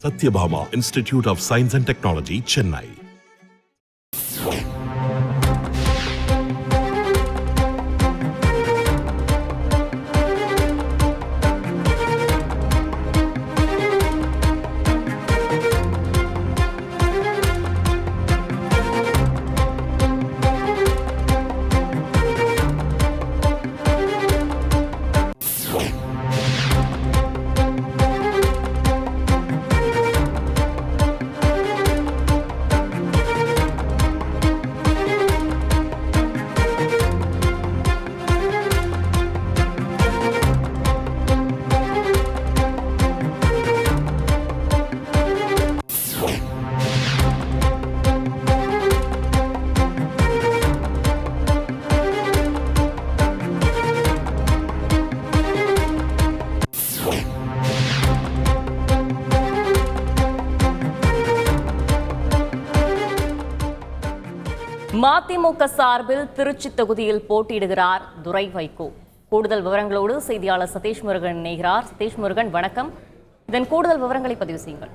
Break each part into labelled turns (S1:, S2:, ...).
S1: Satyabhama Institute of Science and Technology, Chennai.
S2: மதிமுக சார்பில் திருச்சி தொகுதியில் போட்டியிடுகிறார் துரை வைகோ. கூடுதல் விவரங்களோடு செய்தியாளர் சதீஷ் முருகன் இணைகிறார். சதீஷ் முருகன், வணக்கம். இதன் கூடுதல் விவரங்களை பதிவு செய்யுங்கள்.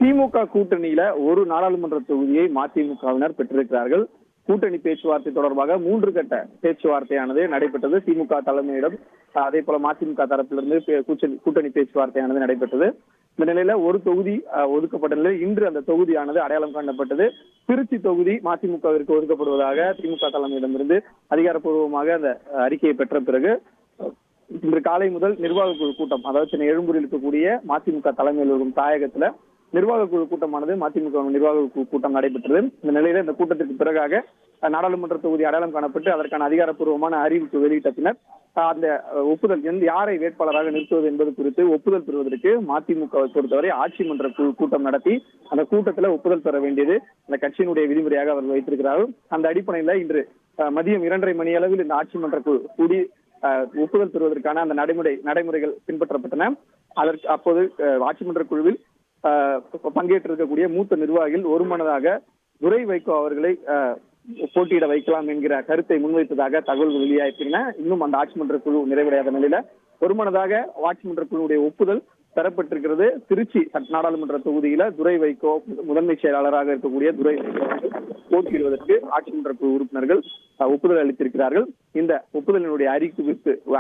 S3: திமுக கூட்டணியில ஒரு நாடாளுமன்ற தொகுதியை மதிமுகவினர் பெற்றிருக்கிறார்கள். கூட்டணி பேச்சுவார்த்தை தொடர்பாக 3 கட்ட பேச்சுவார்த்தையானது நடைபெற்றது திமுக தலைமையிடம். அதே போல மதிமுக தரப்பிலிருந்து கூட்டணி பேச்சுவார்த்தையானது நடைபெற்றது. இந்த நிலையில ஒரு தொகுதி ஒதுக்கப்பட்ட நிலையில் இன்று அந்த தொகுதியானது அடையாளம் காணப்பட்டது. திருச்சி தொகுதி மதிமுகவிற்கு ஒதுக்கப்படுவதாக திமுக தலைமையிடமிருந்து அதிகாரப்பூர்வமாக அந்த அறிக்கையை பெற்ற பிறகு இன்று காலை முதல் நிர்வாக குழு கூட்டம், அதாவது சென்னை எழும்பூரில் இருக்கக்கூடிய மதிமுக தலைமையில் இருக்கும் தாயகத்துல நிர்வாக குழு கூட்டமானது மதிமுக நிர்வாக குழு கூட்டம் நடைபெற்றது. இந்த நிலையில இந்த கூட்டத்திற்கு பிறகாக நாடாளுமன்ற தொகுதி அடையாளம் காணப்பட்டு அதற்கான அதிகாரப்பூர்வமான அறிவிப்பு வெளியிட்ட பின்னர் அந்த ஒப்புதல் யாரை வேட்பாளராக நிறுத்துவது என்பது குறித்து ஒப்புதல் பெறுவதற்கு மதிமுகவை பொறுத்தவரை ஆட்சி மன்ற கூட்டம் நடத்தி அந்த கூட்டத்துல ஒப்புதல் பெற வேண்டியது அந்த கட்சியினுடைய விதிமுறையாக அவர்கள் வைத்திருக்கிறார்கள். அந்த அடிப்படையில இன்று மதியம் 2:30 மணி அளவில் இந்த ஆட்சி மன்ற கூடி ஒப்புதல் பெறுவதற்கான அந்த நடைமுறைகள் பின்பற்றப்பட்டன. அதற்கு அப்போது ஆட்சி மன்ற குழுவில் பங்கேற்றிருக்கக்கூடிய மூத்த நிர்வாகிகள் ஒருமனதாக துரை வைகோ அவர்களை போட்டியிட வைக்கலாம் என்கிற கருத்தை முன்வைத்ததாக தகவல்கள் வெளியாகின்றன. இன்னும் அந்த ஆட்சி மன்ற குழு நிறைவடையாத நிலையில ஒருமனதாக ஆட்சி மன்ற குழுவுடைய ஒப்புதல் பெறப்பட்டிருக்கிறது. திருச்சி நாடாளுமன்ற தொகுதியில துரை வைகோ முதன்மை செயலாளராக இருக்கக்கூடிய துரை வைகோ போட்டியிடுவதற்கு ஆட்சி மன்ற குழு உறுப்பினர்கள் ஒப்புதல் அளித்திருக்கிறார்கள். இந்த ஒப்புதலினுடைய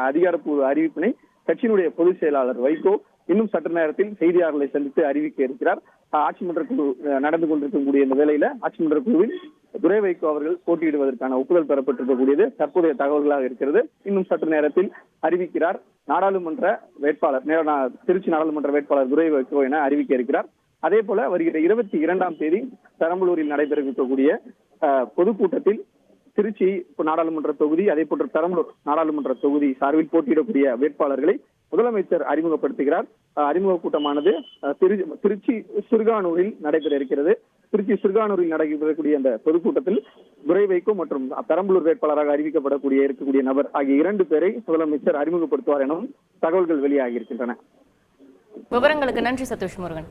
S3: அதிகாரப்பூர்வ அறிவிப்பினை கட்சியினுடைய பொதுச் செயலாளர் வைகோ இன்னும் சற்று நேரத்தில் செய்தியாளர்களை சந்தித்து அறிவிக்க இருக்கிறார். ஆட்சி மன்ற குழு நடந்து கொண்டிருக்கக்கூடிய இந்த வேளையில ஆட்சி மன்ற குழுவில் துரை வைகோ அவர்கள் போட்டியிடுவதற்கான ஒப்புதல் பெறப்பட்டிருக்கக்கூடியது தற்போதைய தகவல்களாக இருக்கிறது. இன்னும் சற்று நேரத்தில் அறிவிக்கிறார். நாடாளுமன்ற வேட்பாளர் திருச்சி நாடாளுமன்ற வேட்பாளர் துரை வைகோ என அறிவிக்க இருக்கிறார். அதே போல வருகிற 22ஆம் தேதி பெரம்பலூரில் நடைபெற இருக்கக்கூடிய பொதுக்கூட்டத்தில் திருச்சி நாடாளுமன்ற தொகுதி அதே போன்று பெரம்பலூர் நாடாளுமன்ற தொகுதி சார்பில் போட்டியிடக்கூடிய வேட்பாளர்களை முதலமைச்சர் அறிமுகப்படுத்துகிறார். அறிமுக கூட்டமானது திருச்சி சிறுகானூரில் நடைபெற இருக்கிறது. திருச்சி சிறுகானூரில் நடைபெறக்கூடிய அந்த பொதுக்கூட்டத்தில் துரை வைகோ மற்றும் பெரம்பலூர் வேட்பாளராக இருக்கக்கூடிய நபர் ஆகிய 2 பேரை முதலமைச்சர் அறிமுகப்படுத்துவார் எனவும் தகவல்கள் வெளியாகி இருக்கின்றன.
S2: விவரங்களுக்கு நன்றி Satish Murugan.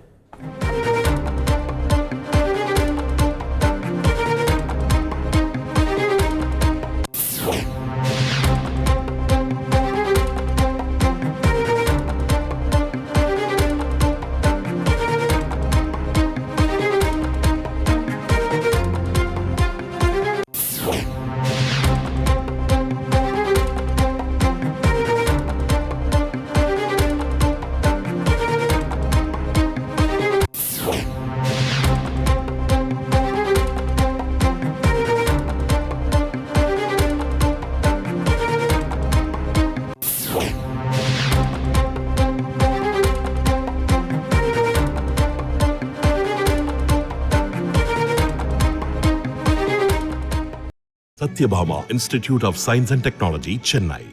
S1: Satyabhama Institute of Science and Technology, Chennai.